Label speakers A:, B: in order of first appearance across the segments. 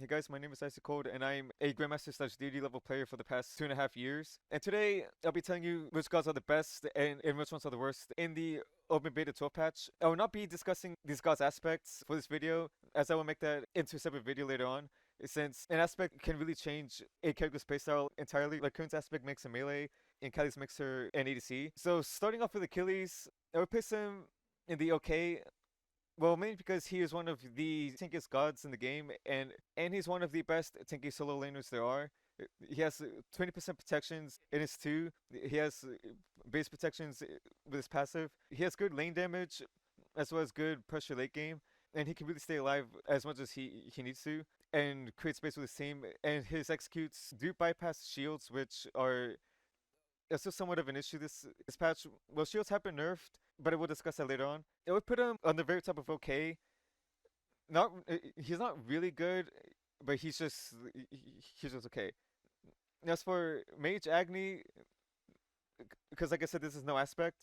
A: Hey guys, my name is Isaac Cold, and I'm a Grandmaster slash deity level player for the past 2.5 years. And today, I'll be telling you which gods are the best and which ones are the worst in the Open Beta 12 patch. I will not be discussing these gods' aspects for this video, as I will make that into a separate video later on, since an aspect can really change a character's playstyle entirely. Like Kern's aspect makes her melee, and Kali's makes her an ADC. So starting off with Achilles, I would place him in the okay. Well, mainly because he is one of the tankiest gods in the game, and he's one of the best tanky solo laners there are. He has 20% protections in his 2. He has base protections with his passive. He has good lane damage, as well as good pressure late game, and he can really stay alive as much as he needs to, and create space with his team. And his executes do bypass shields, which are still somewhat of an issue this patch. Well, shields have been nerfed, but I will discuss that later on. It would put him on the very top of okay. Not he's not really good, but he's just okay. As for Mage Agni, because like I said, this is no aspect.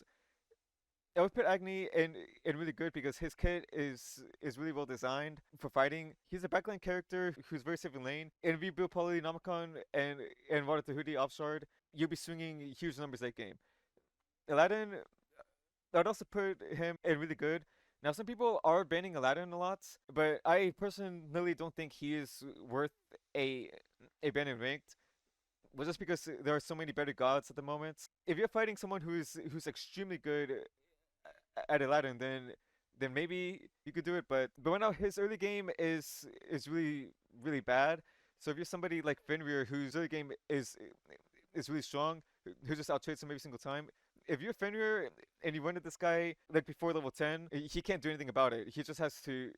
A: I would put Agni in really good because his kit is really well designed for fighting. He's a backline character who's very safe in lane. In V-Build Polynomicon and Water Tahudi Offshard, you'll be swinging huge numbers late game. Aladdin, I'd also put him in really good. Now, some people are banning Aladdin a lot, but I personally don't think he is worth a ban in ranked. Well, just because there are so many better gods at the moment. If you're fighting someone who's extremely good at Aladdin, then maybe you could do it. But right now his early game is really bad. So if you're somebody like Fenrir, whose early game is really strong, who just outtrades him every single time. If you're Fenrir and you run at this guy like before level 10, he can't do anything about it. He just has to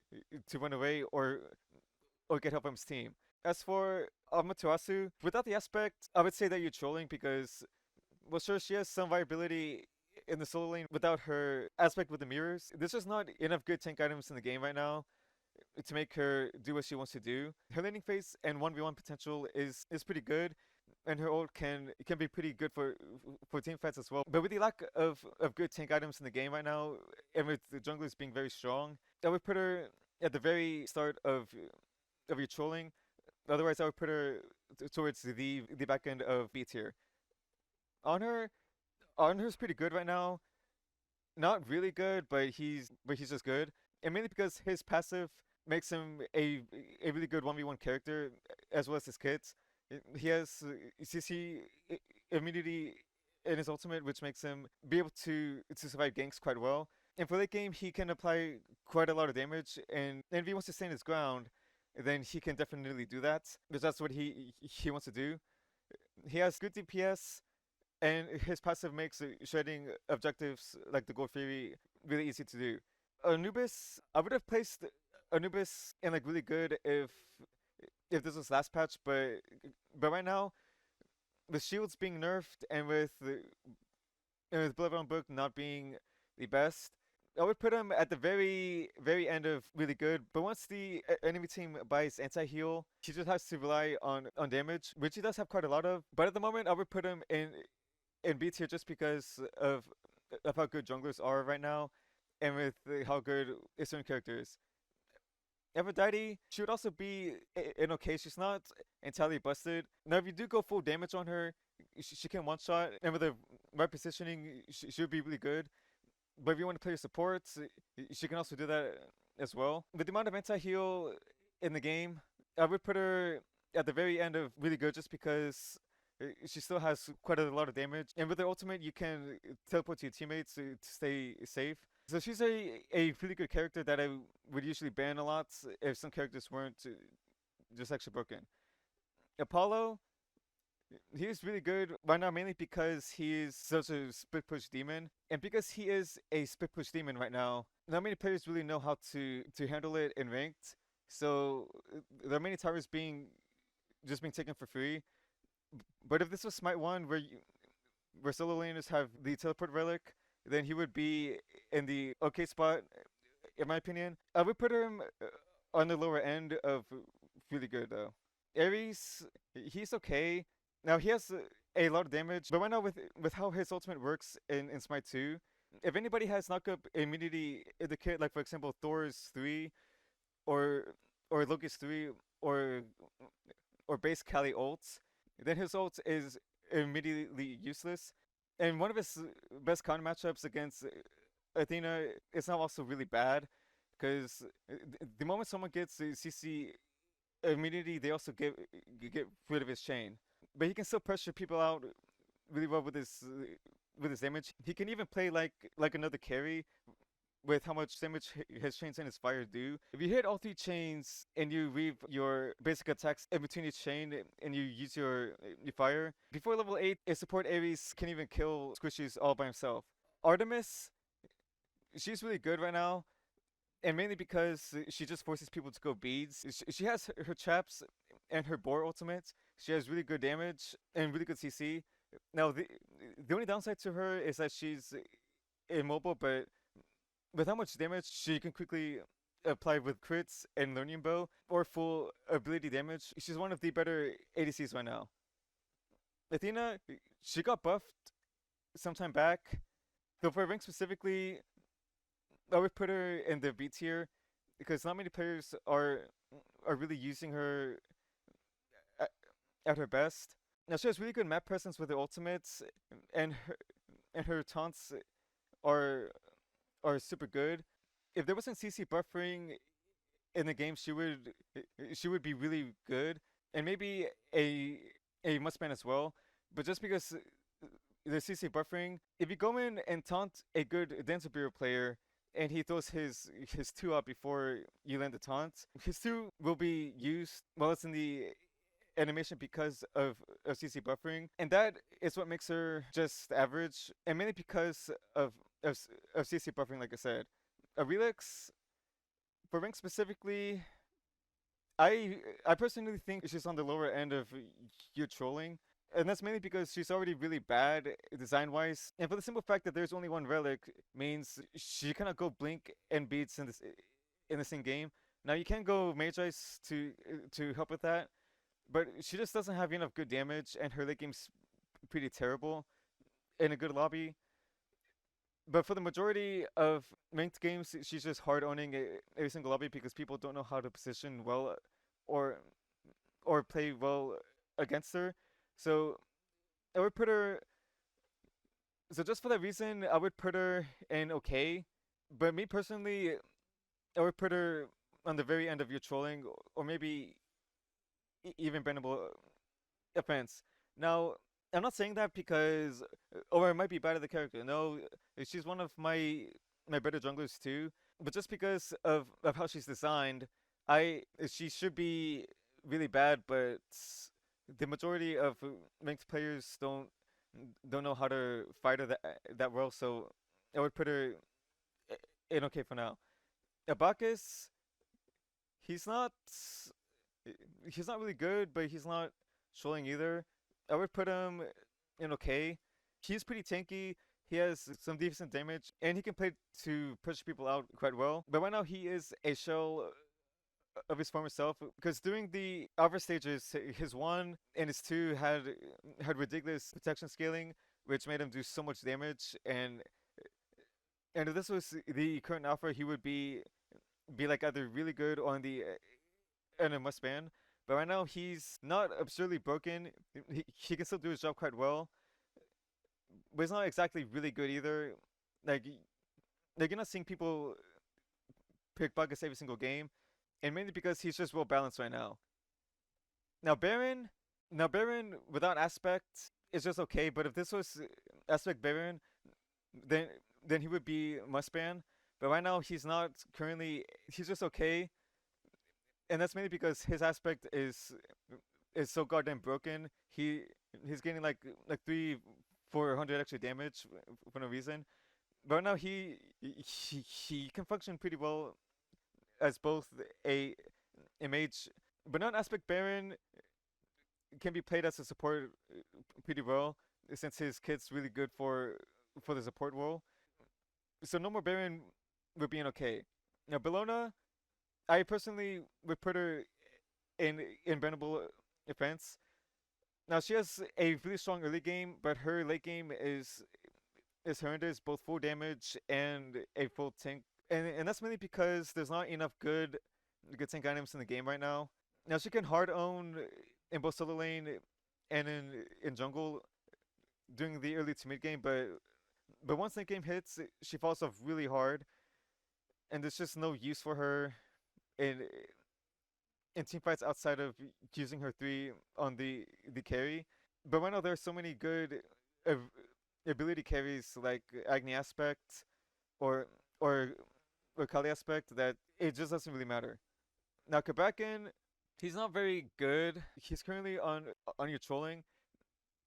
A: run away or get help from his team. As for Amaterasu, without the aspect, I would say that you're trolling because, well, sure, she has some viability in the solo lane without her aspect with the mirrors. There's just not enough good tank items in the game right now to make her do what she wants to do. Her laning phase and 1v1 potential is pretty good, and her ult can be pretty good for team fights as well. But with the lack of good tank items in the game right now, and with the junglers being very strong, I would put her at the very start of your trolling. Otherwise, I would put her towards the back end of B tier. Anhur's pretty good right now. Not really good, but he's just good. And mainly because his passive makes him a really good 1v1 character, as well as his kits. He has CC immunity in his ultimate, which makes him be able to survive ganks quite well. And for late game, he can apply quite a lot of damage, and if he wants to stand his ground, then he can definitely do that, because that's what he wants to do. He has good DPS, and his passive makes shredding objectives like the Gold Fury really easy to do. Anubis, I would have placed Anubis in like really good if this was last patch, but right now, with shields being nerfed and with Bloodbound Book not being the best, I would put him at the very end of really good. But once the enemy team buys anti-heal, he just has to rely on damage, which he does have quite a lot of. But at the moment, I would put him in B tier just because of how good junglers are right now, and with how good a certain character is. Aphrodite, she would also be in okay. She's not entirely busted. Now, if you do go full damage on her, she can one-shot, and with the right positioning, she would be really good. But if you want to play your supports, she can also do that as well. With the amount of anti-heal in the game, I would put her at the very end of really good just because she still has quite a lot of damage. And with her ultimate, you can teleport to your teammates to stay safe. So she's a really good character that I would usually ban a lot if some characters weren't just actually broken. Apollo, he's really good right now, mainly because he's such a split push demon, and because he is a split push demon right now, not many players really know how to handle it in ranked. So there are many towers being taken for free. But if this was Smite 1, where solo laners have the teleport relic, then he would be in the okay spot, in my opinion. I would put him on the lower end of really good, though. Ares, he's okay. Now, he has a lot of damage, but right now with how his ultimate works in Smite 2, if anybody has knockup immunity in the kit, like for example Thor's 3 or Loki's 3, or base Kali ults, then his ult is immediately useless. And one of his best counter matchups against Athena is now also really bad because the moment someone gets CC immunity, they also get rid of his chain. But he can still pressure people out really well with his damage. He can even play like another carry with how much damage his chains and his fire do. If you hit all 3 chains and you weave your basic attacks in between each chain and you use your fire, before level 8, a support Ares can even kill squishies all by himself. Artemis, she's really good right now, and mainly because she just forces people to go beads. She has her traps and her boar ultimate. She has really good damage and really good CC. Now, the only downside to her is that she's immobile, but with how much damage she can quickly apply with crits and learning bow or full ability damage, she's one of the better ADCs right now. Athena, she got buffed sometime back. Though for rank specifically, I would put her in the B tier because not many players are really using her at her best. Now she has really good map presence with her ultimates, and her taunts are super good. If there wasn't CC buffering in the game, she would be really good, and maybe a must-ban as well. But just because the CC buffering, if you go in and taunt a good Danzaburou player, and he throws his 2 out before you land the taunt, his 2 will be used while it's in the animation because of CC buffering, and that is what makes her just average, and mainly because of CC buffering, like I said. Awilix, for rank specifically, I personally think she's on the lower end of your trolling. And that's mainly because she's already really bad design-wise. And for the simple fact that there's only one relic means she cannot go blink and beats in the same game. Now you can go Mage Ice to help with that, but she just doesn't have enough good damage, and her late game's pretty terrible in a good lobby. But for the majority of ranked games, she's just hard owning every single lobby because people don't know how to position well or play well against her. So I would put her. So just for that reason, I would put her in okay. But me personally, I would put her on the very end of your trolling, or maybe even bannable offense. Now, I'm not saying that because, or it might be bad at the character. No, she's one of my better junglers too. But just because of how she's designed, she should be really bad. But the majority of ranked players don't know how to fight her that well. So I would put her in okay for now. Bacchus, he's not really good, but he's not trolling either. I would put him in okay. He's pretty tanky. He has some decent damage, and he can play to push people out quite well. But right now, he is a shell of his former self, because during the alpha stages, his 1 and his 2 had ridiculous protection scaling, which made him do so much damage. And if this was the current alpha, he would be like either really good or on a must ban. But right now, he's not absurdly broken. He can still do his job quite well. But he's not exactly really good either. Like you're not seeing people pick Bacchus every single game. And mainly because he's just well balanced right now. Now Baron without aspect is just okay. But if this was aspect Baron, then he would be must ban. But right now, he's not currently. He's just okay. And that's mainly because his aspect is so goddamn broken. He's getting like 300-400 extra damage for no reason. But right now he can function pretty well as both a mage, but non-aspect Baron can be played as a support pretty well since his kit's really good for the support role. So no more Baron would be an okay. Now Bellona, I personally would put her in bannable offense. Now she has a really strong early game, but her late game is horrendous, both full damage and a full tank. And that's mainly because there's not enough good tank items in the game right now. Now she can hard own in both solo lane and in jungle during the early to mid game, but once that game hits, she falls off really hard, and there's just no use for her in in team fights outside of using her three on the carry. But right now there are so many good av- ability carries like Agni aspect or or Kali aspect that it just doesn't really matter. Now Cabrakan, he's not very good. He's currently on your trolling,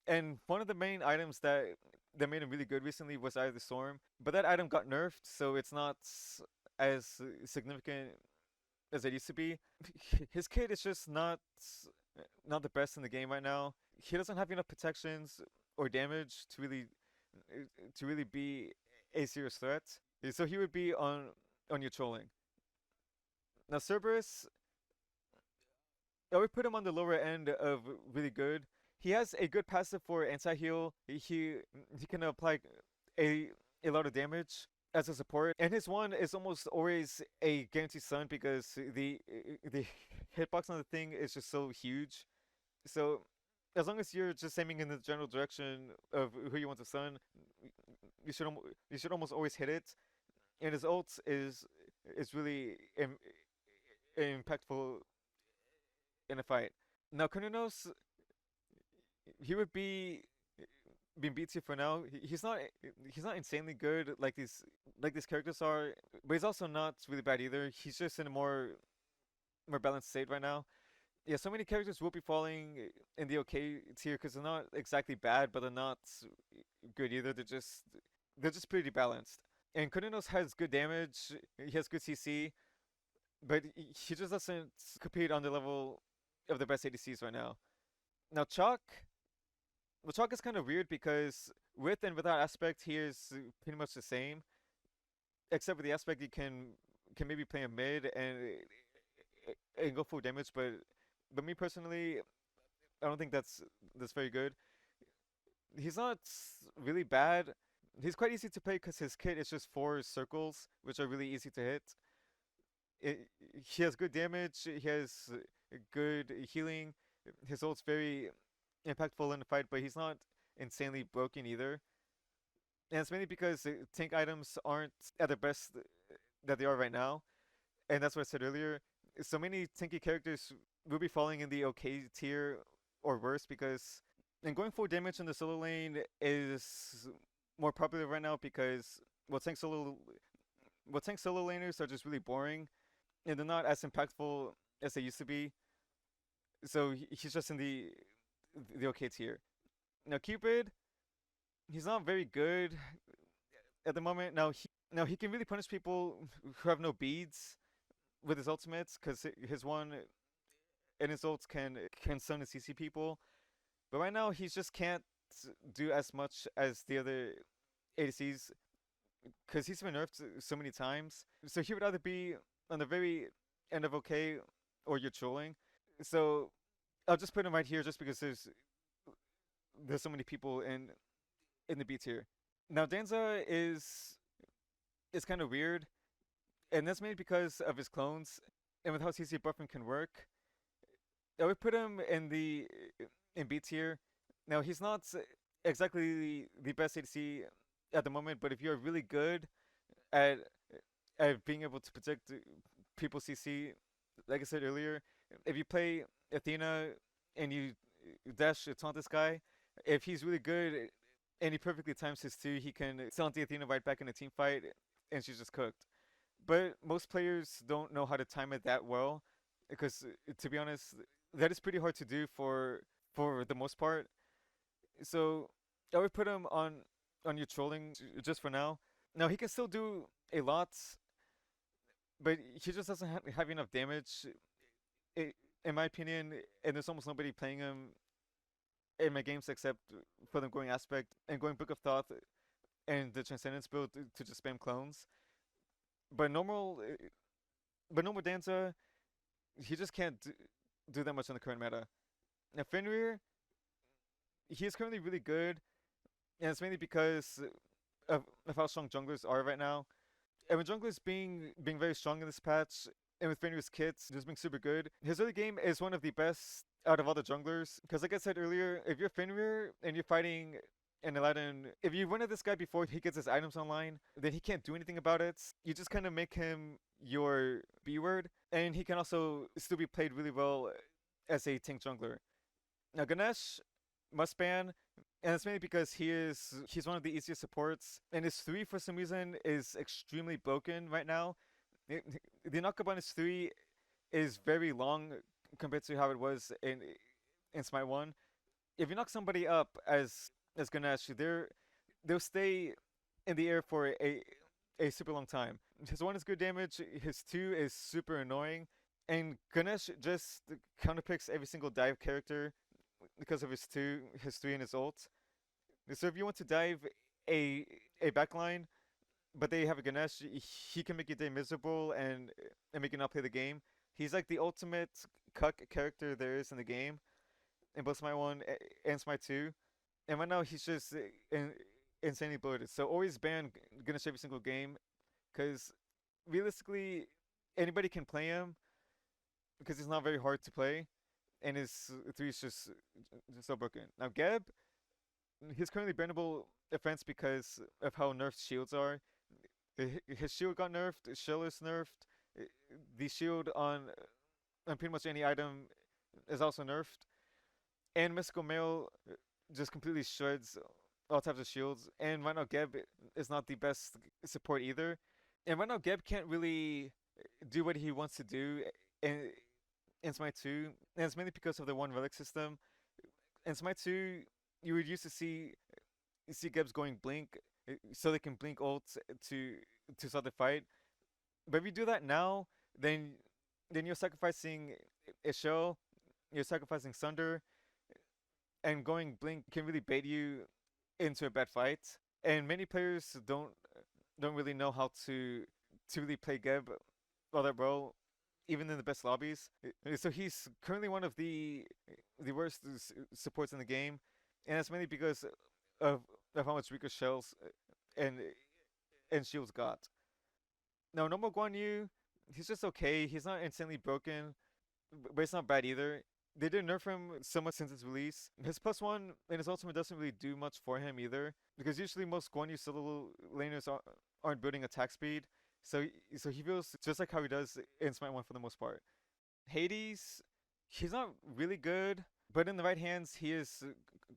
A: and one of the main items that made him really good recently was Eye of the Storm, but that item got nerfed, so it's not as significant as it used to be. His kit is just not the best in the game right now. He doesn't have enough protections or damage to really be a serious threat. So he would be on your trolling. Now Cerberus, I would put him on the lower end of really good. He has a good passive for anti-heal. He can apply a a lot of damage as a support, and his one is almost always a guaranteed stun because the hitbox on the thing is just so huge. So as long as you're just aiming in the general direction of who you want to stun, you should almost always hit it. And his ult is really impactful in a fight. Now Cernunnos, he would be being B tier for now. He's not insanely good like these characters are, but he's also not really bad either. He's just in a more balanced state right now. Yeah, so many characters will be falling in the okay tier because they're not exactly bad, but they're not good either. They're just pretty balanced. And Cernunnos has good damage. He has good CC, but he just doesn't compete on the level of the best ADCs right now. Now Chalk, well, Chalk is kind of weird because with and without aspect, he is pretty much the same, except for the aspect, you can maybe play a mid and go full damage. But me personally, I don't think that's very good. He's not really bad. He's quite easy to play because his kit is just four circles, which are really easy to hit. He has good damage. He has good healing. His ult's very impactful in the fight, but he's not insanely broken either. And it's mainly because tank items aren't at the best that they are right now. And that's what I said earlier. So many tanky characters will be falling in the okay tier or worse because and going full damage in the solo lane is more popular right now because tank solo laners are just really boring and they're not as impactful as they used to be. So he's just in the okay tier. Now Cupid, he's not very good at the moment. Now he can really punish people who have no beads with his ultimates because his one and his ults can stun and CC people. But right now he just can't do as much as the other ADCs because he's been nerfed so many times. So he would either be on the very end of okay or you're trolling. So I'll just put him right here just because there's so many people in the B tier. Now Danza is kind of weird, and that's mainly because of his clones and with how CC buffing can work. I would put him in B tier. Now he's not exactly the best ADC at the moment, but if you're really good at being able to protect people CC, like I said earlier, if you play Athena and you dash taunt this guy, if he's really good and he perfectly times his 2, he can taunt the Athena right back in a team fight and she's just cooked. But most players don't know how to time it that well because, to be honest, that is pretty hard to do for the most part. So I would put him on your trolling just for now. Now he can still do a lot, but he just doesn't have enough damage, in my opinion. And there's almost nobody playing him in my games except for them going aspect and going Book of Thought and the Transcendence build to just spam clones. But normal Danza, he just can't do that much in the current meta. Now Fenrir, he is currently really good, and it's mainly because of how strong junglers are right now. And with junglers being very strong in this patch, and with Fenrir's kits just being super good, his early game is one of the best out of all the junglers. Because like I said earlier, if you're Fenrir and you're fighting an Aladdin, if you run at this guy before he gets his items online, then he can't do anything about it. You just kind of make him your B word, and he can also still be played really well as a tank jungler. Now Ganesh must ban, and it's mainly because he's one of the easiest supports, and his 3 for some reason is extremely broken right now. The knock up on his 3 is very long compared to how it was in Smite 1. If you knock somebody up as Ganesh, they'll stay in the air for a super long time. His 1 is good damage, his 2 is super annoying, and Ganesh just counterpicks every single dive character because of his 2, his 3, and his ult. So if you want to dive a backline, but they have a Ganesh, he can make your day miserable and make you not play the game. He's like the ultimate cuck character there is in the game, in both Smite 1 and Smite 2. And right now he's just insanely bloated. So always ban Ganesh every single game, because realistically, anybody can play him, because he's not very hard to play, and his 3 is just so broken. Now Geb, he's currently bannable offense because of how nerfed shields are. His shield got nerfed, his shell is nerfed, the shield on pretty much any item is also nerfed, and Mystical Mail just completely shreds all types of shields. And right now Geb is not the best support either, and right now Geb can't really do what he wants to do in Smite 2, and it's mainly because of the 1 relic system. In Smite 2, you would used to see Gebs going blink, so they can blink ult to start the fight. But if you do that now, then you're sacrificing a shell, you're sacrificing Sunder, and going blink can really bait you into a bad fight. And many players don't really know how to really play Geb all that well, even in the best lobbies. So he's currently one of the worst supports in the game, and that's mainly because of how much weaker shells and shields got. Now normal Guan Yu, he's just okay. He's not insanely broken, but it's not bad either. They did nerf him so much since its release. His +1 and his ultimate doesn't really do much for him either, because usually most Guan Yu solo laners aren't building attack speed. So he feels just like how he does in Smite 1 for the most part. Hades, he's not really good, but in the right hands, he is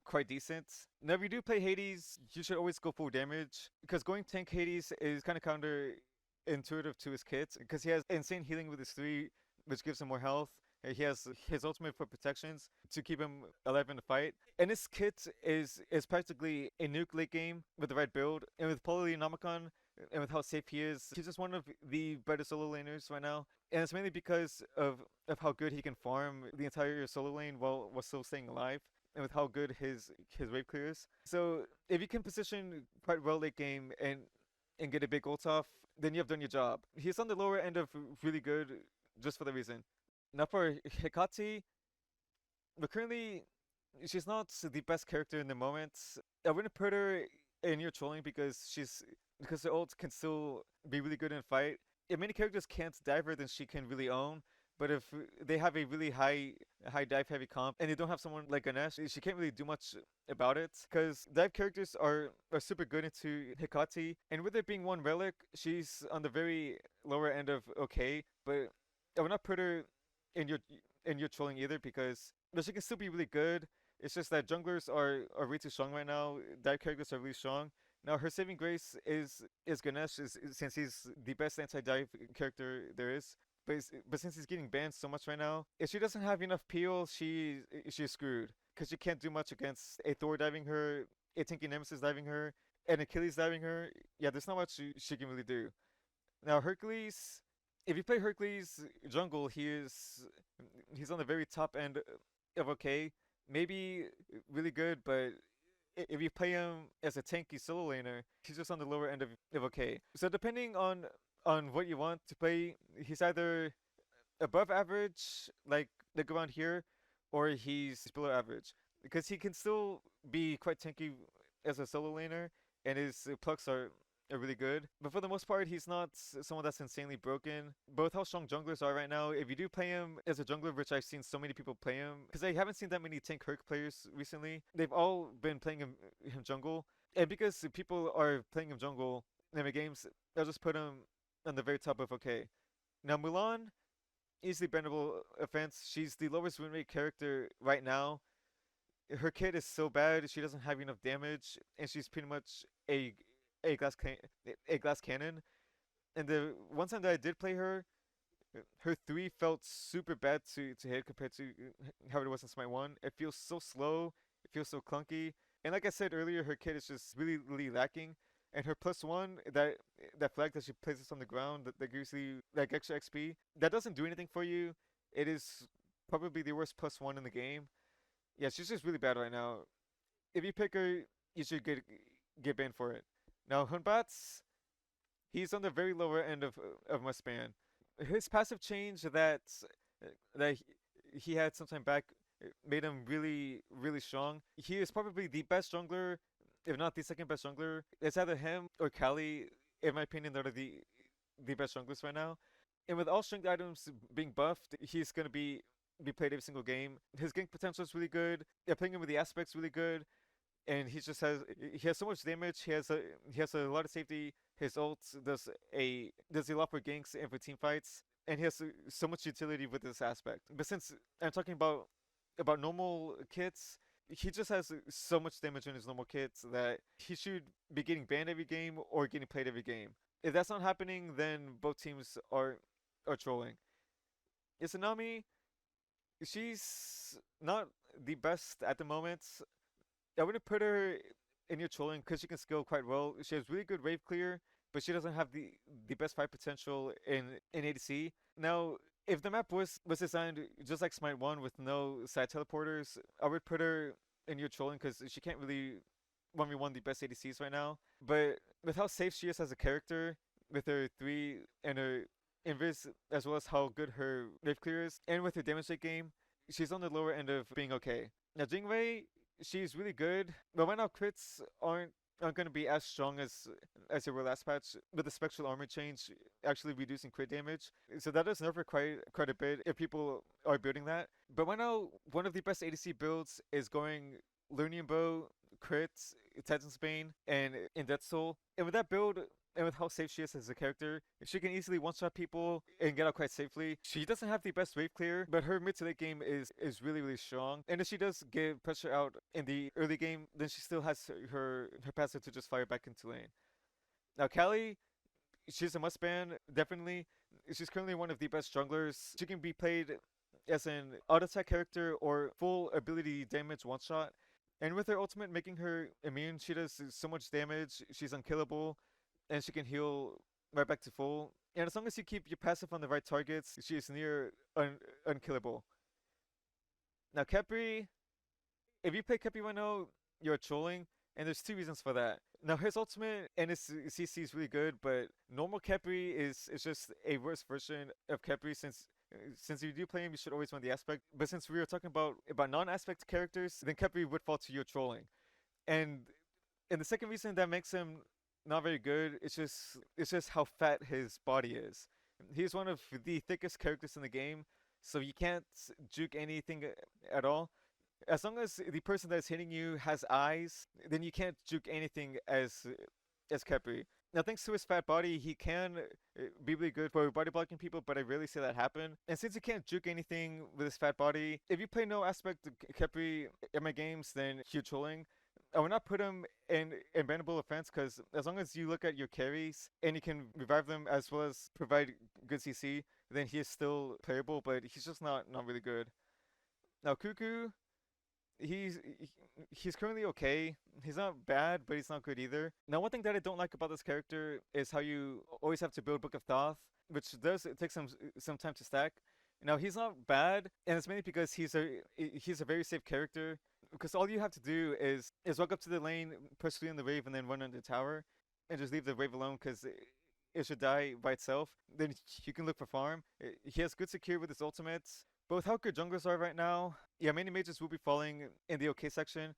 A: quite decent. Now, if you do play Hades, you should always go full damage, because going tank Hades is kind of counterintuitive to his kit, because he has insane healing with his 3, which gives him more health. He has his ultimate for protections to keep him alive in the fight. And his kit is practically a nuke late game with the right build. And with Polynomicon, and with how safe he is, he's just one of the better solo laners right now. And it's mainly because of how good he can farm the entire solo lane while still staying alive, and with how good his wave clear is. So if you can position quite well late game and get a big ult off, then you have done your job. He's on the lower end of really good just for that reason. Now for Hecate, but currently she's not the best character in the moment. I wouldn't put her in your trolling because the ult can still be really good in a fight. If many characters can't dive her, then she can really own. But if they have a really high dive heavy comp and they don't have someone like Ganesh, she can't really do much about it, because dive characters are super good into Hecate, and with it being 1 relic, she's on the very lower end of okay. But I would not put her in your trolling either, because she can still be really good. It's just that junglers are way too strong right now. Dive characters are really strong. Now her saving grace is Ganesh, since he's the best anti-dive character there is. But since he's getting banned so much right now, if she doesn't have enough peel, she's screwed, because she can't do much against a Thor diving her, a tanky Nemesis diving her, and Achilles diving her. Yeah, there's not much she can really do. Now Hercules, if you play Hercules jungle, he's on the very top end of okay, maybe really good, but if you play him as a tanky solo laner, he's just on the lower end of okay. So depending on what you want to play, he's either above average, like around here, or he's below average, because he can still be quite tanky as a solo laner, and his plucks are are really good. But for the most part, he's not someone that's insanely broken. Both how strong junglers are right now, if you do play him as a jungler, which I've seen so many people play him, because I haven't seen that many tank Herc players recently, they've all been playing him jungle. And because people are playing him jungle in the games, I'll just put him on the very top of okay. Now Mulan, easily bendable offense. She's the lowest win rate character right now. Her kit is so bad, she doesn't have enough damage, and she's pretty much a glass can- a glass cannon. And the one time that I did play her, her three felt super bad to hit compared to how it was in Smite 1. It feels so slow, it feels so clunky. And like I said earlier, her kit is just really lacking. And her +1, that flag that she places on the ground that gives you like extra XP, that doesn't do anything for you. It is probably the worst +1 in the game. Yeah, she's just really bad right now. If you pick her, you should get banned for it. Now Hun Batz, he's on the very lower end of my span. His passive change that he had some time back made him really strong. He is probably the best jungler, if not the second best jungler. It's either him or Kali, in my opinion, that are the best junglers right now. And with all strength items being buffed, he's gonna be played every single game. His gank potential is really good. Yeah, playing him with the aspects really good, and he has so much damage. He has a lot of safety. His ult does a lot for ganks and for team fights, and he has so much utility with this aspect. But since I'm talking about normal kits, he just has so much damage in his normal kits that he should be getting banned every game or getting played every game. If that's not happening, then both teams are trolling. Izanami, she's not the best at the moment. I wouldn't put her in your trolling because she can skill quite well. She has really good wave clear, but she doesn't have the best fight potential in ADC. Now, if the map was designed just like Smite 1 with no side teleporters, I would put her in your trolling because she can't really 1v1 the best ADCs right now. But with how safe she is as a character, with her 3 and her invis, as well as how good her wave clear is, and with her damage rate game, she's on the lower end of being okay. Now, Jing Wei, she's really good, but right now crits aren't going to be as strong as they were last patch, with the spectral armor change actually reducing crit damage. So that does nerf her quite a bit if people are building that. But right now, one of the best ADC builds is going Lurnian Bow, crits, Titan's Bane, and in Death Soul. And with that build, and with how safe she is as a character, she can easily one-shot people and get out quite safely. She doesn't have the best wave clear, but her mid to late game is really strong. And if she does get pressure out in the early game, then she still has her passive to just fire back into lane. Now Kali, she's a must ban, definitely. She's currently one of the best junglers. She can be played as an auto attack character or full ability damage one-shot. And with her ultimate making her immune, she does so much damage. She's unkillable, and she can heal right back to full. And as long as you keep your passive on the right targets, she is near unkillable. Now Khepri, if you play Khepri right now, you're trolling, and there's two reasons for that. Now his ultimate and his CC is really good, but normal Khepri is just a worse version of Khepri since you do play him, you should always want the aspect. But since we were talking about non-aspect characters, then Khepri would fall to your trolling. And the second reason that makes him not very good, it's just how fat his body is. He's one of the thickest characters in the game, so you can't juke anything at all. As long as the person that's hitting you has eyes, then you can't juke anything as Khepri. Now, thanks to his fat body, he can be really good for body blocking people, but I rarely see that happen. And since he can't juke anything with his fat body, if you play no aspect of Khepri in my games, then you're trolling. I would not put him in bannable offense because as long as you look at your carries and you can revive them as well as provide good CC, then he is still playable, but he's just not really good. Now, Cuckoo, he's he's currently okay. He's not bad, but he's not good either. Now, one thing that I don't like about this character is how you always have to build Book of Thoth, which does take some time to stack. Now, he's not bad, and it's mainly because he's a very safe character. Because all you have to do is walk up to the lane, push through in the wave, and then run under the tower, and just leave the wave alone because it should die by itself. Then you can look for farm. He has good secure with his ultimates. Both how good junglers are right now. Yeah, many mages will be falling in the OK section.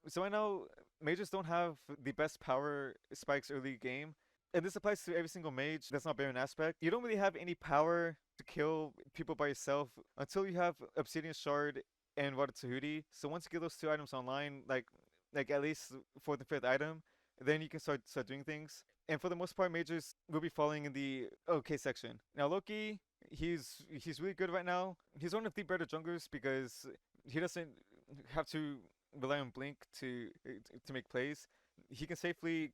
A: So I know mages don't have the best power spikes early game. and this applies to every single mage that's not Baron aspect. You don't really have any power to kill people by yourself until you have Obsidian Shard and Water Tahuti. So once you get those two items online, like at least for the fifth item, then you can start doing things. And for the most part, mages will be falling in the okay section. Now Loki, he's really good right now. He's one of the better junglers because he doesn't have to rely on blink to make plays. He can safely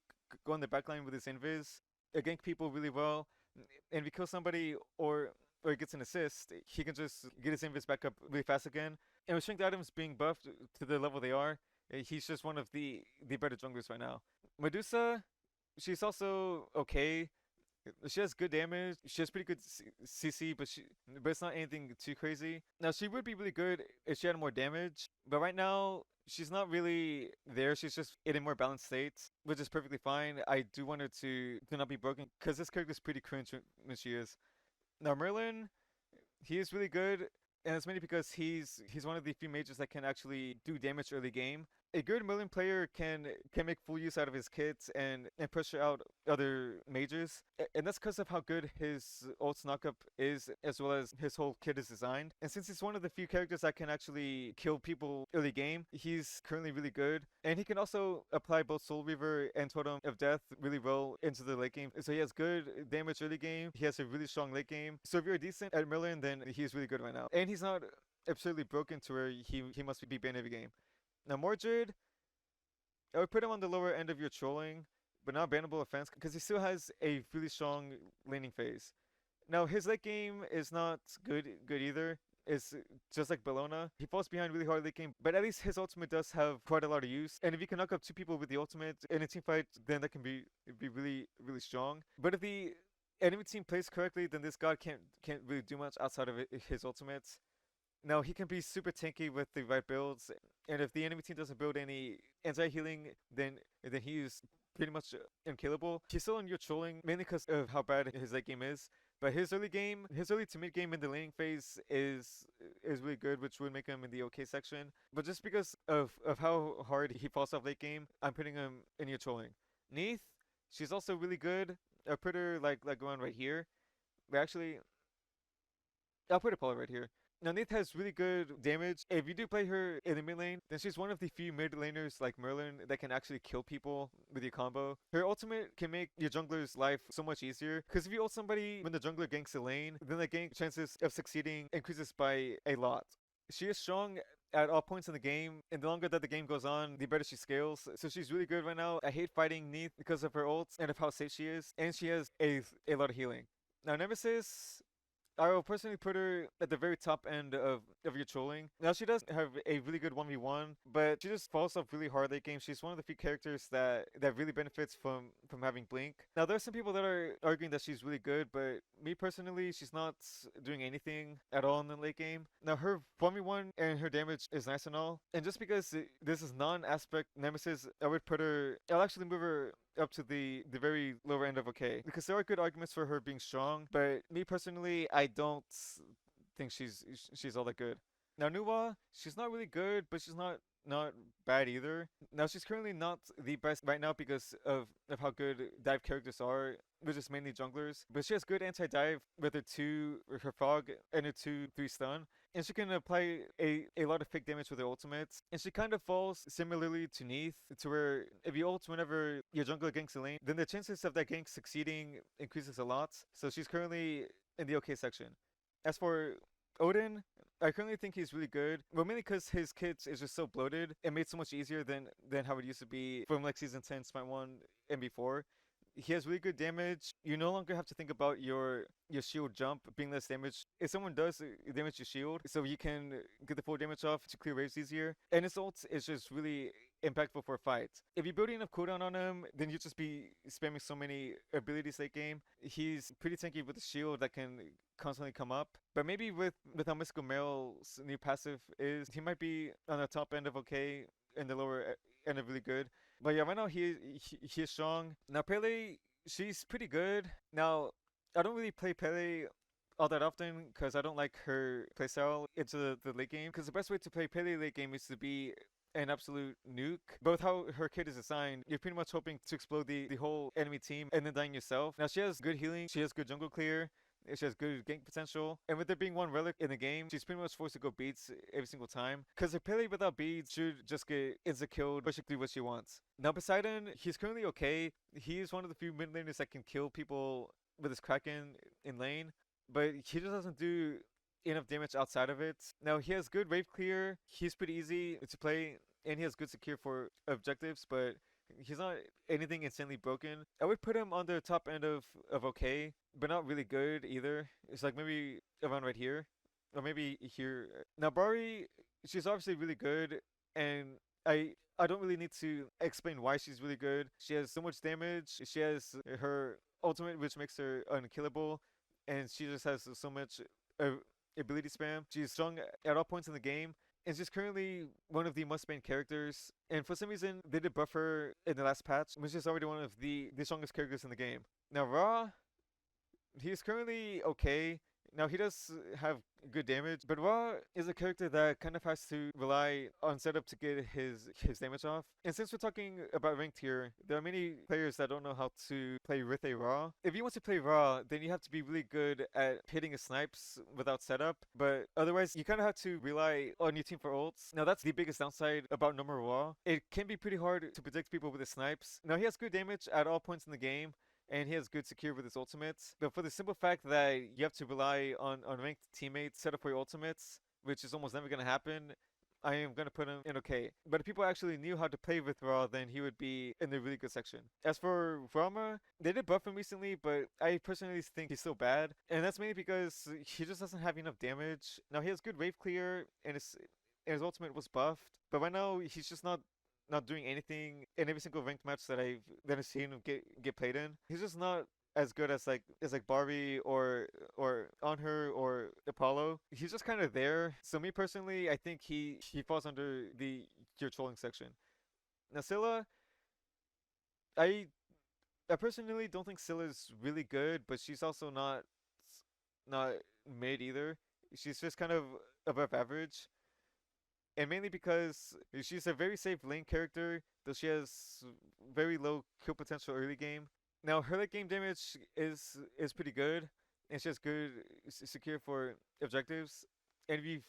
A: go in the backline with his invis, gank people really well, and if he kills somebody or he gets an assist, he can just get his invis back up really fast again. And with strength items being buffed to the level they are, he's just one of the better junglers right now. Medusa, she's also okay. She has good damage. She has pretty good CC, but it's not anything too crazy. Now she would be really good if she had more damage, but right now she's not really there. She's just in a more balanced state, which is perfectly fine. I do want her to not be broken because this character's pretty cringe when she is. Now Merlin, he is really good, and it's mainly because he's one of the few mages that can actually do damage early game. A good Merlin player can make full use out of his kits and pressure out other mages, and that's because of how good his ult's knockup is, as well as his whole kit is designed. And since he's one of the few characters that can actually kill people early game, he's currently really good. And he can also apply both Soul Reaver and Totem of Death really well into the late game. So he has good damage early game. He has a really strong late game. So if you're decent at Merlin, then he's really good right now. And he's not absurdly broken to where he must be banned every game. Now Mordred, I would put him on the lower end of your trolling, but not bannable offense because he still has a really strong laning phase. Now his late game is not good either. It's just like Bellona. He falls behind really hard late game, but at least his ultimate does have quite a lot of use. And if you can knock up two people with the ultimate in a team fight, then that can be really strong. But if the enemy team plays correctly, then this god can't really do much outside of his ultimates. Now he can be super tanky with the right builds, and if the enemy team doesn't build any anti-healing, then he's pretty much unkillable. He's still on your trolling, mainly because of how bad his late game is. But his early to mid game in the laning phase is really good, which would make him in the okay section. But just because of how hard he falls off late game, I'm putting him in your trolling. Neith, she's also really good. I put her like going right here. But actually, I'll put Apollo right here. Now Neith has really good damage. If you do play her in the mid lane, then she's one of the few mid laners like Merlin that can actually kill people with your combo. Her ultimate can make your jungler's life so much easier, because if you ult somebody when the jungler ganks the lane, then the gank chances of succeeding increases by a lot. She is strong at all points in the game, and the longer that the game goes on, the better she scales. So she's really good right now. I hate fighting Neith because of her ults and of how safe she is, and she has a lot of healing. Now Nemesis, I will personally put her at the very top end of your trolling. Now she does have a really good 1v1, but she just falls off really hard late game. She's one of the few characters that really benefits from having blink. Now there are some people that are arguing that she's really good, but me personally, she's not doing anything at all in the late game. Now her 1v1 and her damage is nice and all, and just because this is non-aspect Nemesis, I'll actually move her up to the very lower end of okay, because there are good arguments for her being strong, but me personally, I don't think she's all that good. Now Nuwa, she's not really good, but she's not bad either. Now she's currently not the best right now because of how good dive characters are, which is mainly junglers, but she has good anti-dive with her fog and her 2-3 stun, and she can apply a lot of fake damage with her ultimates, and she kind of falls similarly to Neith, to where if you ult whenever your jungler ganks the lane, then the chances of that gank succeeding increases a lot. So she's currently in the okay section. As for Odin, I currently think he's really good, but mainly because his kit is just so bloated. It made it so much easier than how it used to be from like Season 10, Smite 1, and before. He has really good damage. You no longer have to think about your shield jump being less damage. If someone does damage your shield, so you can get the full damage off to clear waves easier. And his ult is just really impactful for a fight. If you build enough cooldown on him, then you just be spamming so many abilities late game. He's pretty tanky with the shield that can constantly come up. But maybe with how Mystical Mail's new passive is, he might be on the top end of okay and the lower end of really good. But yeah, right now he is strong. Now Pele, she's pretty good. Now I don't really play Pele all that often because I don't like her playstyle into the late game. Because the best way to play Pele late game is to be an absolute nuke. But with how her kit is assigned, you're pretty much hoping to explode the whole enemy team and then dying yourself. Now she has good healing, she has good jungle clear, she has good gank potential, and with there being one relic in the game, she's pretty much forced to go beads every single time. Because her Pele without beads should just get insta killed, but she can do what she wants. Now Poseidon, he's currently okay. He is one of the few mid laners that can kill people with his Kraken in lane, but he just doesn't do enough damage outside of it. Now he has good wave clear, he's pretty easy to play, and he has good secure for objectives, but he's not anything insanely broken. I would put him on the top end of okay, but not really good either. It's like maybe around right here, or maybe here. Now Bari, she's obviously really good, and I don't really need to explain why she's really good. She has so much damage. She has her ultimate, which makes her unkillable, and she just has so much ability spam. She's strong at all points in the game, and she's currently one of the must-ban characters. And for some reason, they did buff her in the last patch, which is already one of the strongest characters in the game. Now Ra, he's currently okay. Now he does have good damage, but Ra is a character that kind of has to rely on setup to get his damage off. And since we're talking about ranked here, there are many players that don't know how to play with a Ra. If you want to play Ra, then you have to be really good at hitting his snipes without setup, but otherwise you kind of have to rely on your team for ults. Now that's the biggest downside about normal Ra. It can be pretty hard to predict people with his snipes. Now he has good damage at all points in the game, and he has good secure with his ultimates. But for the simple fact that you have to rely on ranked teammates set up for your ultimates, which is almost never going to happen, I am going to put him in okay. But if people actually knew how to play with Ra, then he would be in the really good section. As for Rama, they did buff him recently, but I personally think he's still bad. And that's mainly because he just doesn't have enough damage. Now he has good wave clear, and his ultimate was buffed. But right now, he's just not doing anything in every single ranked match that I've seen him get played in. He's just not as good as like Barbie or Anhur or Apollo. He's just kind of there. So me personally, I think he falls under your trolling section. Now Scylla, I personally don't think Scylla's really good, but she's also not mid either. She's just kind of above average. And mainly because she's a very safe lane character, though she has very low kill potential early game. Now her late game damage is pretty good, and she has good secure for objectives. And if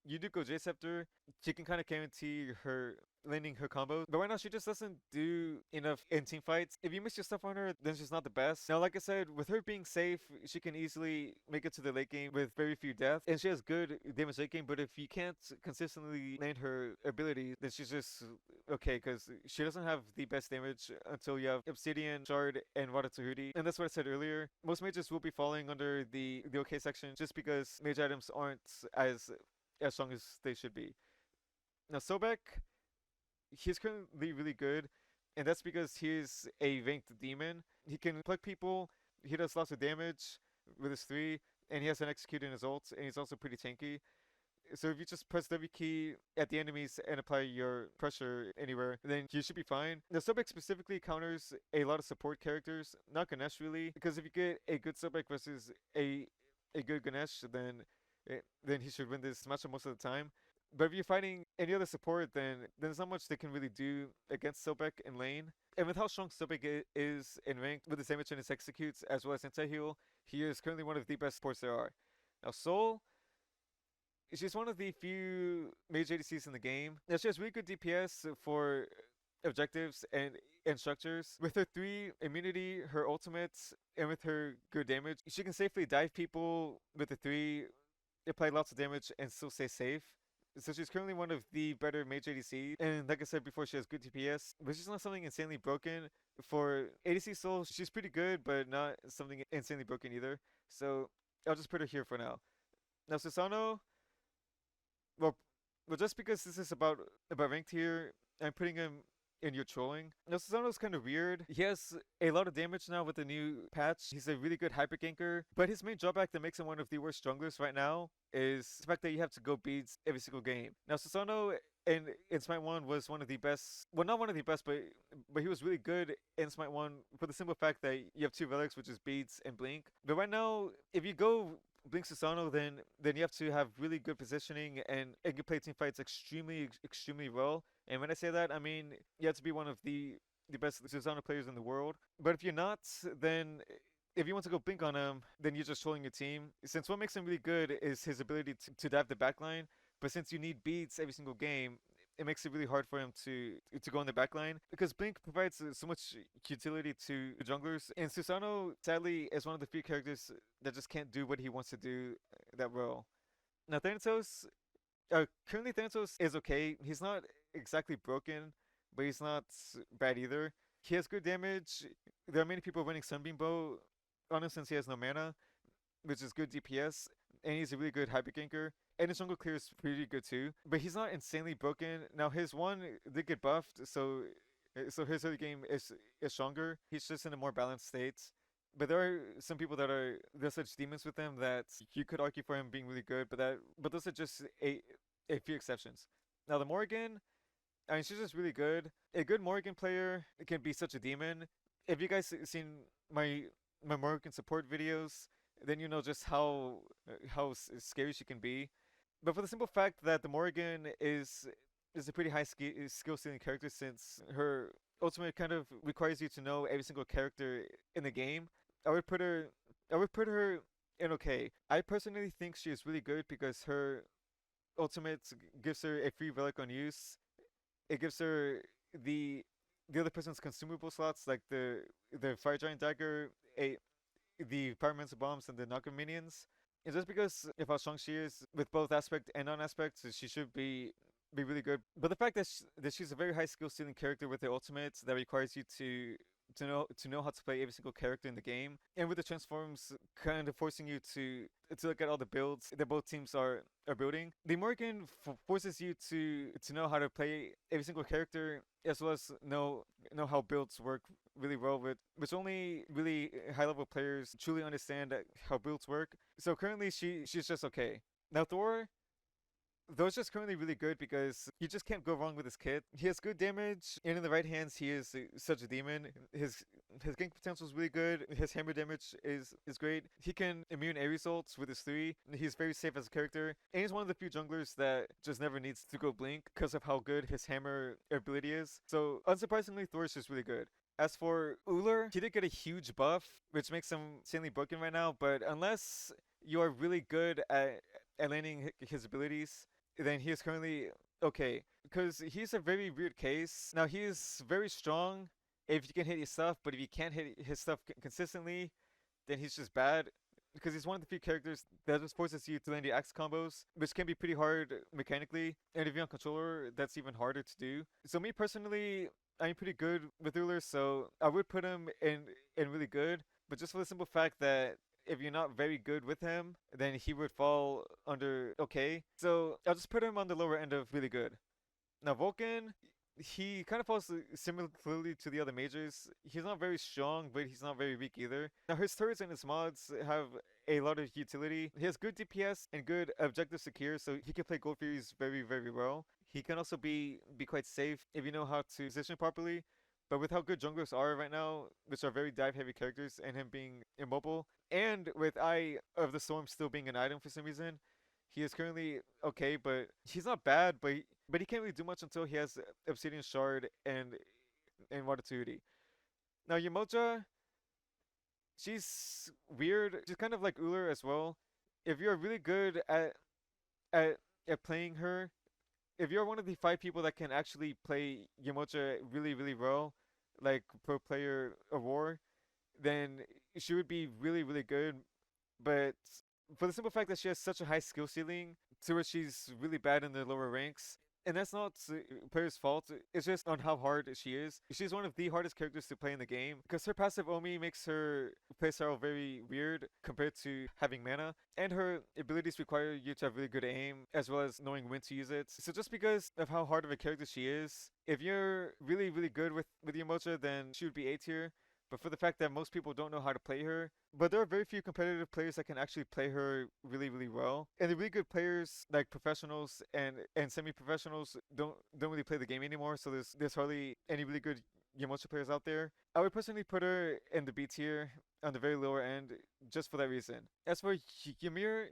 A: you do go J Scepter, she can kind of guarantee her landing her combos. But right now she just doesn't do enough in team fights. If you miss your stuff on her, then she's not the best. Now like I said, with her being safe, she can easily make it to the late game with very few deaths, and she has good damage late game. But if you can't consistently land her ability, then she's just okay, because she doesn't have the best damage until you have Obsidian, Shard, and Water Tahuti. And that's what I said earlier. Most mages will be falling under the okay section just because mage items aren't as strong as they should be. Now Sobek, he's currently really good, and that's because he's a ranked demon. He can pluck people, he does lots of damage with his 3, and he has an execute in his ult, and he's also pretty tanky. So if you just press W key at the enemies and apply your pressure anywhere, then you should be fine. Now Sobek specifically counters a lot of support characters, not Ganesh really, because if you get a good Sobek versus a good Ganesh, then he should win this matchup most of the time. But if you're fighting any other support, then there's not much they can really do against Sobek in lane. And with how strong Sobek is in ranked, with his damage and his executes, as well as anti-heal, he is currently one of the best supports there are. Now Sol, she's one of the few mage ADCs in the game. Now she has really good DPS for objectives and structures. With her 3 immunity, her ultimates, and with her good damage, she can safely dive people with the 3, apply lots of damage, and still stay safe. So she's currently one of the better mage ADC, and like I said before, she has good DPS, but she's not something insanely broken. For ADC Soul, she's pretty good, but not something insanely broken either. So I'll just put her here for now. Now Susano, well just because this is about ranked here, I'm putting him in your trolling. Now Susano's kind of weird. He has a lot of damage now with the new patch. He's a really good hyper ganker, but his main drawback that makes him one of the worst junglers right now is the fact that you have to go beads every single game. Now Susano in Smite 1 was one of the best, well not one of the best, but he was really good in Smite 1 for the simple fact that you have 2 relics, which is beads and blink. But right now, if you go Blink Susano, then you have to have really good positioning and can play team fights extremely well. And when I say that, I mean you have to be one of the best Susano players in the world. But if you're not, then if you want to go blink on him, then you're just trolling your team. Since what makes him really good is his ability to dive the backline, but since you need beats every single game, it makes it really hard for him to go in the backline because Blink provides so much utility to junglers, and Susano sadly is one of the few characters that just can't do what he wants to do that well. Now Thanatos, currently Thanatos is okay. He's not exactly broken, but he's not bad either. He has good damage. There are many people running Sunbeam Bow on him since he has no mana, which is good DPS, and he's a really good hyper ganker. And his jungle clear is pretty good too, but he's not insanely broken. Now his one did get buffed, so his early game is stronger. He's just in a more balanced state. But there are some people that are there's such demons with them that you could argue for him being really good, but those are just a few exceptions. Now the Morrigan, I mean she's just really good. A good Morrigan player can be such a demon. If you guys seen my Morrigan support videos, then you know just how scary she can be. But for the simple fact that the Morrigan is a pretty high skill ceiling character, since her ultimate kind of requires you to know every single character in the game. I would put her I would put her in okay. I personally think she is really good because her ultimate gives her a free relic on use. It gives her the the other person's consumable slots like the fire giant dagger, a the pyromancer bombs and the knocker minions. And just because of how strong she is with both aspect and non-aspect, so she should be really good. But the fact that she's a very high skill ceiling character with the ultimate that requires you to know how to play every single character in the game, and with the transforms kind of forcing you to look at all the builds that both teams are building. The Morgan forces you to know how to play every single character as well as know how builds work really well, with which only really high level players truly understand how builds work. So currently she's just okay. Now Thor, Thor's just currently really good because you just can't go wrong with his kit. He has good damage, and in the right hands, he is such a demon. His gank potential is really good. His hammer damage is great. He can immune air results with his 3. He's very safe as a character, and he's one of the few junglers that just never needs to go blink because of how good his hammer ability is. So unsurprisingly, Thor is just really good. As for Uller, he did get a huge buff, which makes him insanely broken right now, but unless you are really good at landing his abilities, then he is currently okay. Because he's a very weird case. Now, he is very strong if you can hit his stuff, but if you can't hit his stuff consistently, then he's just bad. Because he's one of the few characters that just forces you to land the axe combos, which can be pretty hard mechanically. And if you're on controller, that's even harder to do. So me personally, I'm pretty good with Uller, so I would put him in really good. But just for the simple fact that if you're not very good with him, then he would fall under okay. So I'll just put him on the lower end of really good. Now Vulcan, he kind of falls similarly to the other majors. He's not very strong, but he's not very weak either. Now his turrets and his mods have a lot of utility. He has good DPS and good objective secure, so he can play Gold Furies very well. He can also be quite safe if you know how to position properly. But with how good junglers are right now, which are very dive heavy characters, and him being immobile, and with Eye of the Storm still being an item for some reason, he is currently okay, but he's not bad, but he can't really do much until he has Obsidian Shard and Water Tutti. Now Yamoja, she's weird. She's kind of like Uller as well. If you're really good at playing her, if you're one of the 5 people that can actually play Yamocha really well, like Pro Player of War, then she would be really good. But for the simple fact that she has such a high skill ceiling to where she's really bad in the lower ranks, and that's not player's fault, it's just on how hard she is. She's one of the hardest characters to play in the game because her passive Omi makes her playstyle very weird compared to having mana, and her abilities require you to have really good aim as well as knowing when to use it. So just because of how hard of a character she is, if you're really good with Yamocha, then she would be A tier. But for the fact that most people don't know how to play her, but there are very few competitive players that can actually play her really well. And the really good players, like professionals and semi-professionals, don't really play the game anymore. So there's hardly any really good Yamocha players out there. I would personally put her in the B tier. on the very lower end just for that reason. As for Ymir,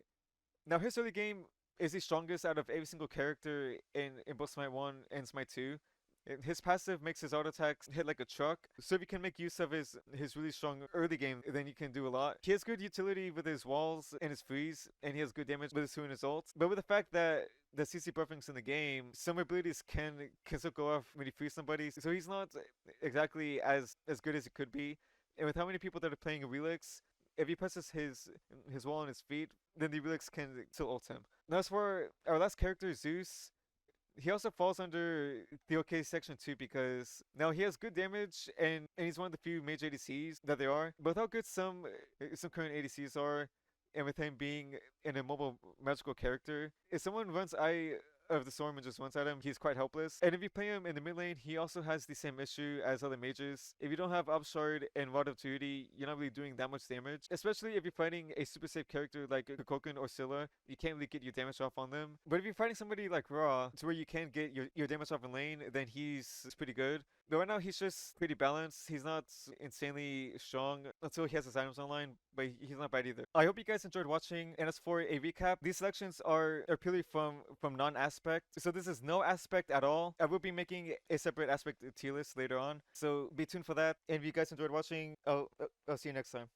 A: now his early game is the strongest out of every single character in both Smite 1 and Smite 2. His passive makes his auto attacks hit like a truck, so if you can make use of his really strong early game, then you can do a lot. He has good utility with his walls and his freeze, and he has good damage with his 2 and his ult. But with the fact that the CC buffings in the game, some abilities can still go off when you freeze somebody, so he's not exactly as good as he could be. And with how many people that are playing Awilix, if he presses his wall on his feet, then the Awilix can still ult him. Now as for our last character, Zeus, he also falls under the OK section too, because now he has good damage and he's one of the few major ADCs that there are. But how good some current ADCs are, and with him being an immobile magical character, if someone runs Eye of the Storm and just one side him, he's quite helpless. And if you play him in the mid lane, he also has the same issue as other mages. If you don't have Upshard and Rod of Duty, you're not really doing that much damage. Especially if you're fighting a super safe character like Kukulkan or Scylla, you can't really get your damage off on them. But if you're fighting somebody like Ra, to where you can get your damage off in lane, then he's pretty good. But right now he's just pretty balanced. He's not insanely strong until he has his items online, but he's not bad either. I hope you guys enjoyed watching, and as for a recap, these selections are purely from non-aspect. So this is no aspect at all. I will be making a separate aspect tier list later on, so be tuned for that. And if you guys enjoyed watching, I'll see you next time.